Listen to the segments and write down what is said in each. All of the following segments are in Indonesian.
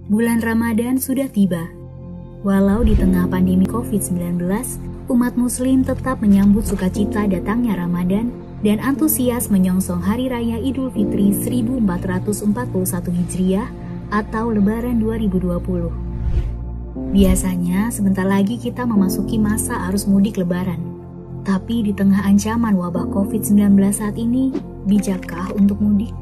Bulan Ramadan sudah tiba. Walau di tengah pandemi COVID-19, umat muslim tetap menyambut sukacita datangnya Ramadan dan antusias menyongsong Hari Raya Idul Fitri 1441 Hijriah atau Lebaran 2020. Biasanya sebentar lagi kita memasuki masa arus mudik Lebaran. Tapi di tengah ancaman wabah COVID-19 saat ini, bijakkah untuk mudik?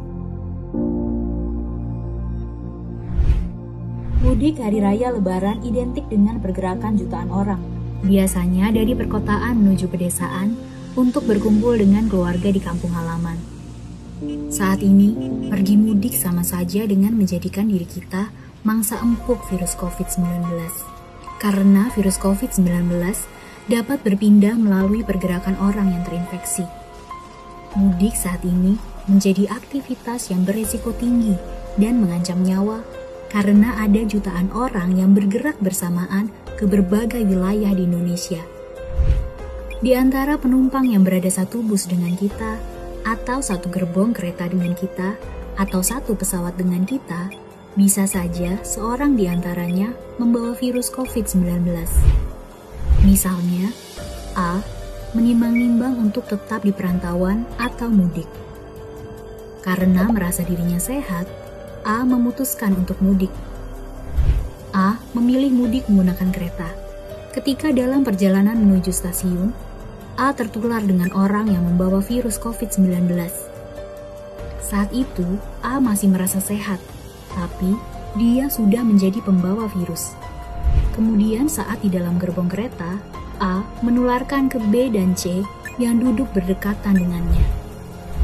Mudik Hari Raya Lebaran identik dengan pergerakan jutaan orang. Biasanya dari perkotaan menuju pedesaan untuk berkumpul dengan keluarga di kampung halaman. Saat ini, pergi mudik sama saja dengan menjadikan diri kita mangsa empuk virus COVID-19. Karena virus COVID-19 dapat berpindah melalui pergerakan orang yang terinfeksi. Mudik saat ini menjadi aktivitas yang beresiko tinggi dan mengancam nyawa karena ada jutaan orang yang bergerak bersamaan ke berbagai wilayah di Indonesia. Di antara penumpang yang berada satu bus dengan kita, atau satu gerbong kereta dengan kita, atau satu pesawat dengan kita, bisa saja seorang di antaranya membawa virus COVID-19. Misalnya, A menimbang-nimbang untuk tetap di perantauan atau mudik. Karena merasa dirinya sehat, A memutuskan untuk mudik. A memilih mudik menggunakan kereta. Ketika dalam perjalanan menuju stasiun, A tertular dengan orang yang membawa virus COVID-19. Saat itu, A masih merasa sehat, tapi dia sudah menjadi pembawa virus. Kemudian saat di dalam gerbong kereta, A menularkan ke B dan C yang duduk berdekatan dengannya.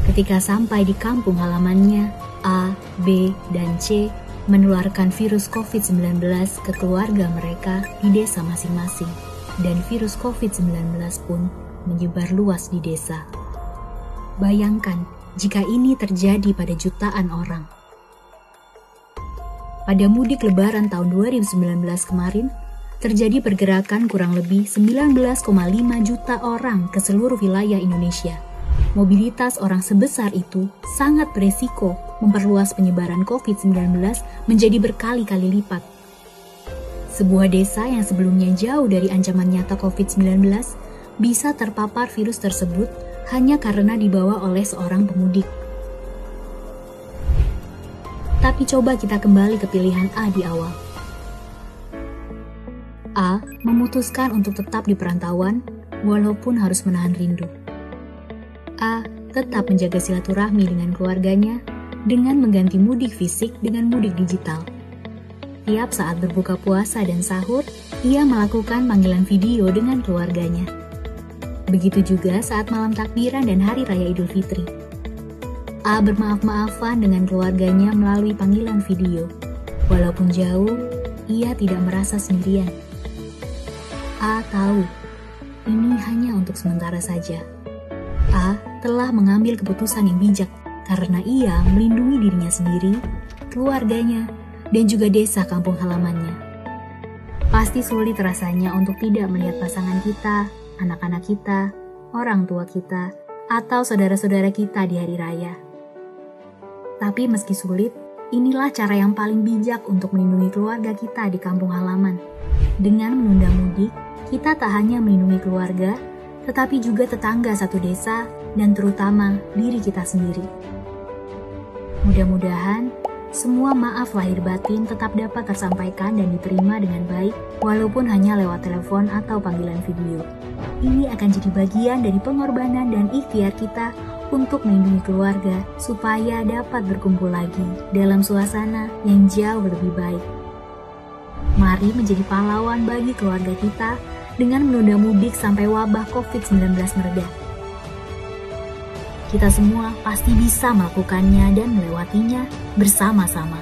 Ketika sampai di kampung halamannya, A, B, dan C menularkan virus COVID-19 ke keluarga mereka di desa masing-masing, dan virus COVID-19 pun menyebar luas di desa. Bayangkan jika ini terjadi pada jutaan orang. Pada mudik Lebaran tahun 2019 kemarin, terjadi pergerakan kurang lebih 19,5 juta orang ke seluruh wilayah Indonesia. Mobilitas orang sebesar itu sangat beresiko memperluas penyebaran COVID-19 menjadi berkali-kali lipat. Sebuah desa yang sebelumnya jauh dari ancaman nyata COVID-19 bisa terpapar virus tersebut hanya karena dibawa oleh seorang pemudik. Tapi coba kita kembali ke pilihan A di awal. A memutuskan untuk tetap di perantauan walaupun harus menahan rindu. A tetap menjaga silaturahmi dengan keluarganya dengan mengganti mudik fisik dengan mudik digital. Tiap saat berbuka puasa dan sahur, ia melakukan panggilan video dengan keluarganya. Begitu juga saat malam takbiran dan Hari Raya Idul Fitri. A bermaaf-maafan dengan keluarganya melalui panggilan video. Walaupun jauh, ia tidak merasa sendirian. A tahu, ini hanya untuk sementara saja. A telah mengambil keputusan yang bijak karena ia melindungi dirinya sendiri, keluarganya, dan juga desa kampung halamannya. Pasti sulit rasanya untuk tidak melihat pasangan kita, anak-anak kita, orang tua kita, atau saudara-saudara kita di hari raya. Tapi meski sulit, inilah cara yang paling bijak untuk melindungi keluarga kita di kampung halaman. Dengan menunda mudik, kita tak hanya melindungi keluarga, tetapi juga tetangga satu desa dan terutama diri kita sendiri. Mudah-mudahan semua maaf lahir batin tetap dapat tersampaikan dan diterima dengan baik, walaupun hanya lewat telepon atau panggilan video. Ini akan jadi bagian dari pengorbanan dan ikhtiar kita untuk melindungi keluarga supaya dapat berkumpul lagi dalam suasana yang jauh lebih baik. Mari menjadi pahlawan bagi keluarga kita dengan menunda mudik sampai wabah COVID-19 mereda. Kita semua pasti bisa melakukannya dan melewatinya bersama-sama.